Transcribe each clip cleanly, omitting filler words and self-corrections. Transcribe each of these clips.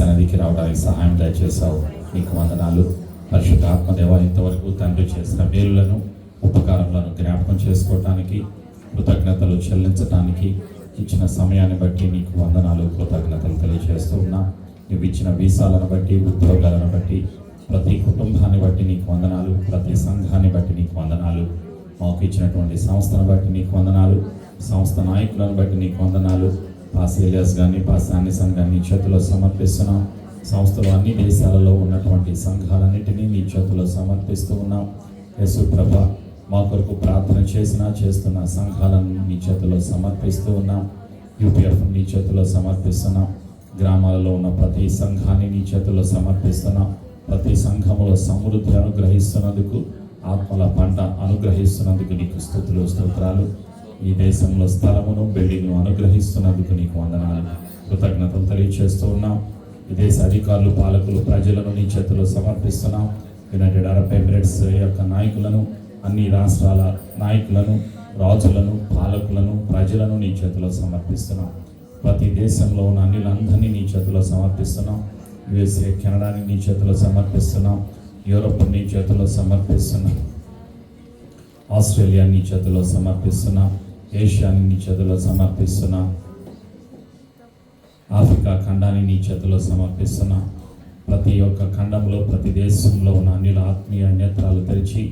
సన్నిధికి రావడానికి సహాయం దయచేశావు. నీకు వందనాలు. పరిశుద్ధ ఆత్మదేవ, ఇంతవరకు తండ్రి చేసిన మేలులను ఉపకారములను జ్ఞాపకం చేసుకోవటానికి, కృతజ్ఞతలు చెల్లించటానికి ఇచ్చిన సమయాన్ని బట్టి నీకు వందనాలు, కృతజ్ఞతలు తెలియజేస్తూ ఉన్నా. నువ్వు ఇచ్చిన వీసాలను బట్టి, ఉద్యోగాలను బట్టి, ప్రతి కుటుంబాన్ని బట్టి నీకు వందనాలు, ప్రతి సంఘాన్ని బట్టి నీకు వందనాలు, మాకు ఇచ్చినటువంటి సంస్థను బట్టి నీకు వందనాలు, సంస్థ నాయకులను బట్టి నీకు వందనాలు. పాస్ ఏలియాస్ కానీ, పాస్ ఆనిసన్ కానీ నీ చేతిలో సమర్పిస్తున్నాం. సంస్థలు అన్ని దేశాలలో ఉన్నటువంటి సంఘాలన్నింటినీ నీ చేతిలో సమర్పిస్తూ ఉన్నాం. యేసు ప్రభా, మా కొరకు ప్రార్థన చేస్తున్న సంఘాలను నీ చేతిలో సమర్పిస్తూ ఉన్నాం. యూపీఎఫ్ నీ చేతిలో సమర్పిస్తున్నాం. గ్రామాలలో ఉన్న ప్రతి సంఘాన్ని నీ చేతిలో సమర్పిస్తున్నాం. ప్రతి సంఘములో సమృద్ధి అనుగ్రహిస్తున్నందుకు, ఆత్మల పంట అనుగ్రహిస్తున్నందుకు నీకు స్తుతులు, స్తోత్రాలు. ఈ దేశంలో స్థలమును, బిల్డింగ్ను అనుగ్రహిస్తున్నందుకు నీకు వందనాలు, కృతజ్ఞతలు తెలియజేస్తూ ఉన్నాం. ఈ దేశ అధికారులు, పాలకులు, ప్రజలను నీ చేతిలో సమర్పిస్తున్నాం. యునైటెడ్ అరబ్ ఎమిరేట్స్ యొక్క నాయకులను, అన్ని రాష్ట్రాల నాయకులను, రాజులను, పాలకులను, ప్రజలను నీ చేతిలో సమర్పిస్తున్నాం. ప్రతి దేశంలో ఉన్న అన్యులందరినీ నీ చేతిలో సమర్పిస్తున్నాం. యుఎస్ఏ, కెనడాని నీ చేతిలో సమర్పిస్తున్నాం. యూరోప్ నీ చేతిలో సమర్పిస్తున్నాం. ఆస్ట్రేలియా నీ చేతిలో సమర్పిస్తున్నాం. ఏషియాని నీ చేతిలో సమర్పిస్తున్నాం. ఆఫ్రికా ఖండాన్ని నీ చేతిలో సమర్పిస్తున్నాం. ప్రతి ఒక్క ఖండంలో, ప్రతి దేశంలో ఉన్న అన్యుల ఆత్మీయ నేత్రాలు తెరిచి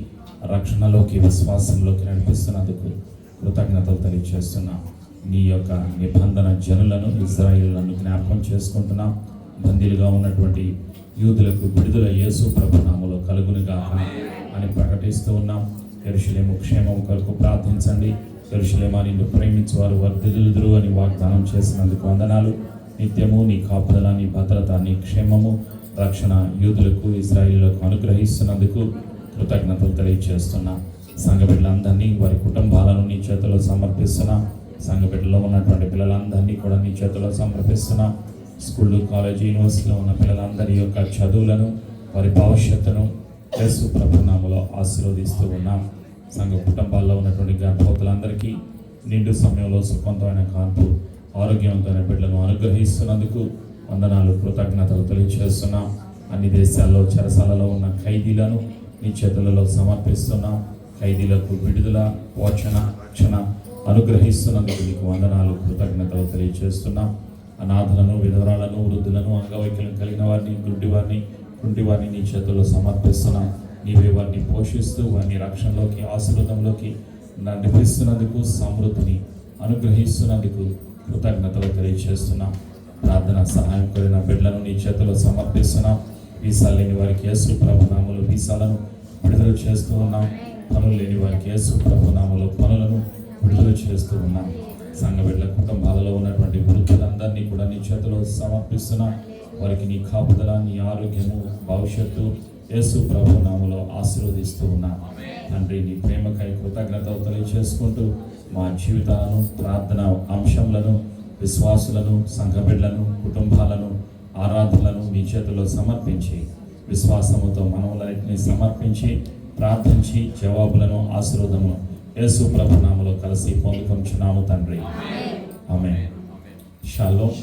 రక్షణలోకి, విశ్వాసంలోకి నడిపిస్తున్నందుకు కృతజ్ఞతలు తెలియజేస్తున్నాం. నీ యొక్క నిబంధన జనులను, ఇజ్రాయేలులను జ్ఞాపకం చేసుకుంటున్నాం. బందీలుగా ఉన్నటువంటి యూదులకు విడుదల యేసు ప్రభు నామములో కలుగునుగాక అని ప్రకటిస్తూ ఉన్నాం. యెరూషలేము క్షేమం కొరకు ప్రార్థించండి. యెరూషలేమా, నిన్ను ప్రేమించేవారు వర్ధిల్లుదురు అని వాగ్దానం చేసినందుకు వందనాలు. నిత్యము నీ కాపుదల, నీ భద్రత, నీ క్షేమము, రక్షణ యూదులకు, ఇశ్రాయేలులకు అనుగ్రహిస్తున్నందుకు కృతజ్ఞతలు తెలియజేస్తున్నాం. సంఘ బిడ్డలందరినీ, వారి కుటుంబాలను నీ చేతిలో సమర్పిస్తున్నాం. సంఘ బిడ్డలో ఉన్నటువంటి పిల్లలందరినీ కూడా నీ చేతిలో సమర్పిస్తున్నాం. స్కూళ్ళు, కాలేజీ, యూనివర్సిటీలో ఉన్న పిల్లలందరి యొక్క చదువులను, వారి భవిష్యత్తును యేసు ప్రభు నామములో ఆశీర్వదిస్తూ ఉన్నాం. సంఘ కుటుంబాల్లో ఉన్నటువంటి గర్భవతులందరికీ నిండు సమయంలో సుఖవంతమైన కాన్పు, ఆరోగ్యవంతమైన బిడ్డలను అనుగ్రహిస్తున్నందుకు వందనాలు, కృతజ్ఞతలు తెలియజేస్తున్నాం. అన్ని దేశాల్లో చెరసాలలో ఉన్న ఖైదీలను నీ చేతులలో సమర్పిస్తున్నాం. ఖైదీలకు విడుదల, పోషణ, రక్షణ అనుగ్రహిస్తున్నందుకు నీకు వందనాలు, కృతజ్ఞతలు తెలియజేస్తున్నాం. అనాథలను, విధవరాలను, వృద్ధులను, అంగవైకల్యం కలిగిన వారిని, కుంటివారిని నీ చేతుల్లో సమర్పిస్తున్నాం. నీవే వారిని పోషిస్తూ వారిని రక్షణలోకి, ఆశీర్వాదంలోకి నడిపిస్తున్నందుకు, సమృద్ధిని అనుగ్రహిస్తున్నందుకు కృతజ్ఞతలు తెలియజేస్తున్నాం. ప్రార్థన సహాయం కోరిన బిడ్డలను నీ చేతుల్లో సమర్పిస్తున్నాం. వీసా లేని వారికి యేసు ప్రభు నామములో వీసాలను విడుదల చేస్తూ ఉన్నాం. పనులు లేని వారికి యేసు ప్రభు నామములో పనులను విడుదల చేస్తూ ఉన్నాం. సంఘ బిడ్డల కుటుంబాలలో ఉన్నటువంటి వృద్ధులందరినీ కూడా నీ చేతిలో సమర్పిస్తున్నాం. వారికి నీ కాపుదల, నీ ఆరోగ్యము, భవిష్యత్తు యేసు ప్రభు నామములో ఆశీర్వదిస్తూ ఉన్నాం. తండ్రి, నీ ప్రేమకై కృతజ్ఞతలు తెలియజేసుకుంటూ మా జీవితాలను, ప్రార్థన అంశంలను, విశ్వాసులను, సంఘ బిడ్డలను, కుటుంబాలను, ఆరాధనలను నీ చేతిలో సమర్పించి, విశ్వాసముతో మనములన్నిటిని సమర్పించి, ప్రార్థించి జవాబులను, ఆశీర్వాదము యేసు ప్రభు నామములో కలిసి పొందుకొంచున్నాము తండ్రి. ఆమేన్. షాలోమ్.